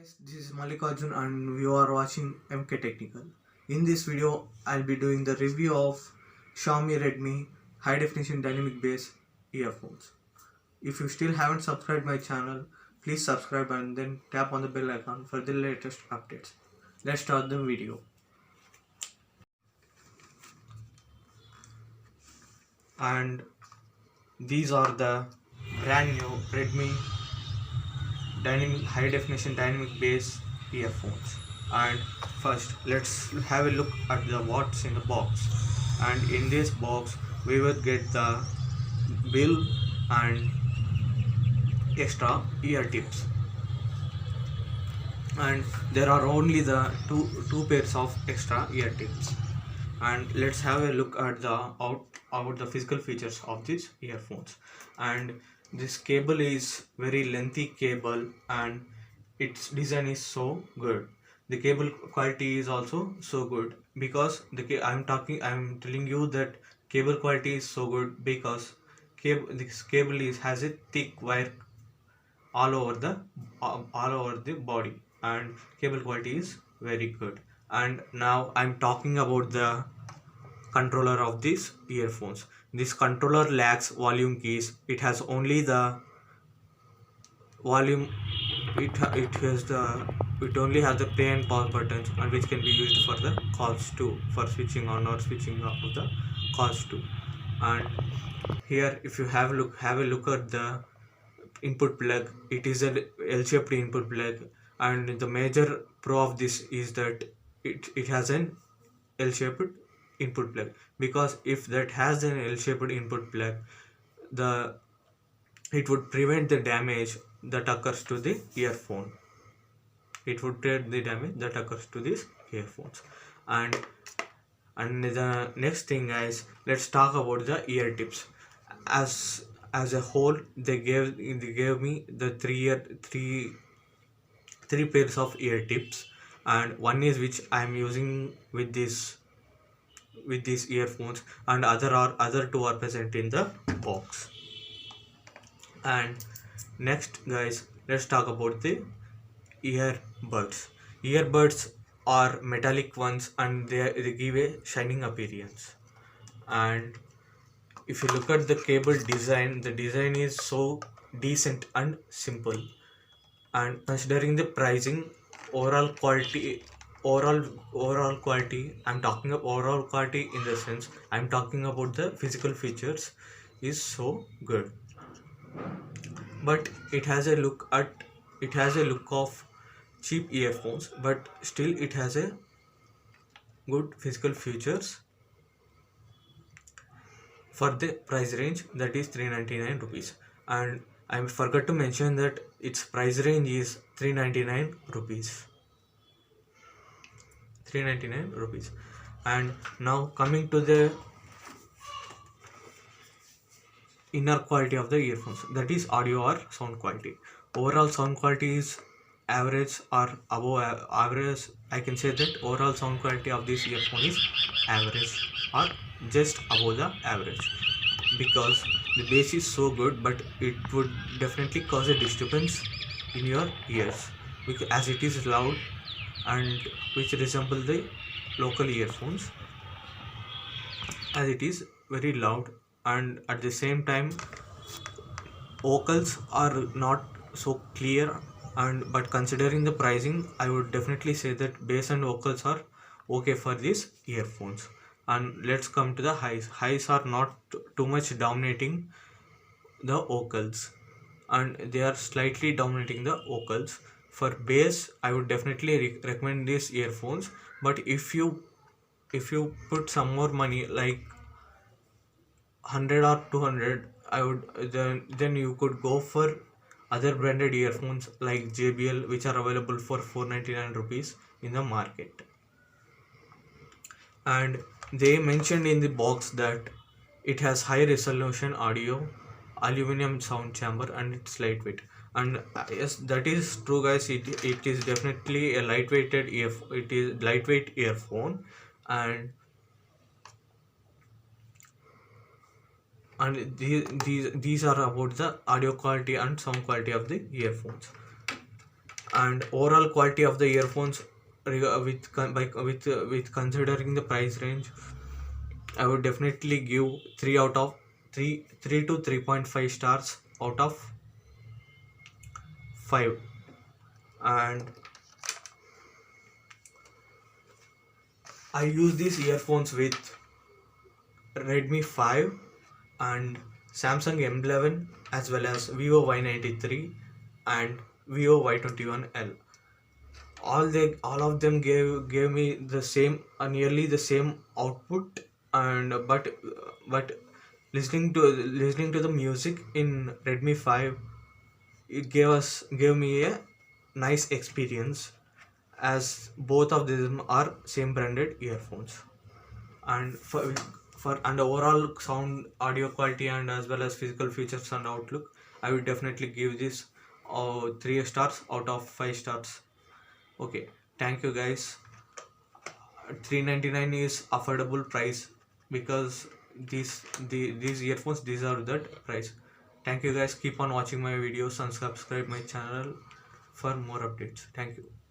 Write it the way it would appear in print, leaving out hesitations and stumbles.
Guys, this is Mallikarjun and you are watching MK Technical. In this video, I'll be doing the review of Xiaomi Redmi High Definition Dynamic Bass earphones. If you still haven't subscribed my channel, please subscribe and then tap on the bell icon for the latest updates. Let's start the video. And these are the brand new Redmi High Definition Dynamic Bass earphones. And first, let's have a look at the what's in the box. And in this box, we will get the bill and extra ear tips. And there are only the two pairs of extra ear tips. And let's have a look at the physical features of these earphones. And this cable is very lengthy cable and its design is so good. The cable quality is also so good because I'm telling you that cable quality is so good because this cable has a thick wire all over the body, and cable quality is very good. And now I'm talking about the controller of these earphones. This controller lacks volume keys. It has only the volume. It only has the play and pause buttons, and which can be used for the calls too, for switching on or switching off of the calls too. And here, if you have a look at the input plug, it is a L-shaped input plug, and the major pro of this is that it has an L-shaped input plug, because if that has an L-shaped input plug, the it would prevent the damage that occurs to the earphone. It would prevent the damage that occurs to these earphones. And the next thing, guys, let's talk about the ear tips. As a whole, they gave me the three pairs of ear tips, and one is which I'm using with these earphones, and other two are present in the box. And next, guys, let's talk about the earbuds. Earbuds are metallic ones, and they give a shining appearance. And if you look at the cable design, the design is so decent and simple. And considering the pricing, overall quality, I'm talking about overall quality in the sense I'm talking about the physical features is so good. But it has a look of cheap earphones, but still it has a good physical features for the price range, that is 399 rupees. And I forgot to mention that its price range is 399 rupees. And now coming to the inner quality of the earphones, that is audio or sound quality. Overall sound quality is average or above average. I can say that overall sound quality of this earphone is average or just above the average, because the bass is so good, but it would definitely cause a disturbance in your ears because as it is loud, and which resemble the local earphones, as it is very loud. And at the same time, vocals are not so clear, and but considering the pricing, I would definitely say that bass and vocals are okay for these earphones. And let's come to the highs are not too much dominating the vocals, and they are slightly dominating the vocals. For bass, I would definitely recommend these earphones, but if you put some more money, like 100 or 200, I would then you could go for other branded earphones like JBL, which are available for 499 rupees in the market. And they mentioned in the box that it has high resolution audio, aluminum sound chamber, and it's lightweight. And yes, that is true, guys. It is definitely a lightweight earphone. And these are about the audio quality and sound quality of the earphones. And overall quality of the earphones, with considering the price range, I would definitely give 3 out of 3 to 3.5 stars out of 5. And I use these earphones with Redmi 5 and Samsung M11, as well as Vivo Y93 and Vivo Y21L. All of them gave me the same, nearly the same output. And but listening to the music in Redmi 5, it gave me a nice experience, as both of them are same branded earphones. And for and overall sound audio quality, and as well as physical features and outlook, I would definitely give this 3 stars out of 5 stars. Okay, thank you guys. 399 is affordable price, because these earphones deserve that price. Thank you guys, keep on watching my videos and subscribe my channel for more updates. Thank you.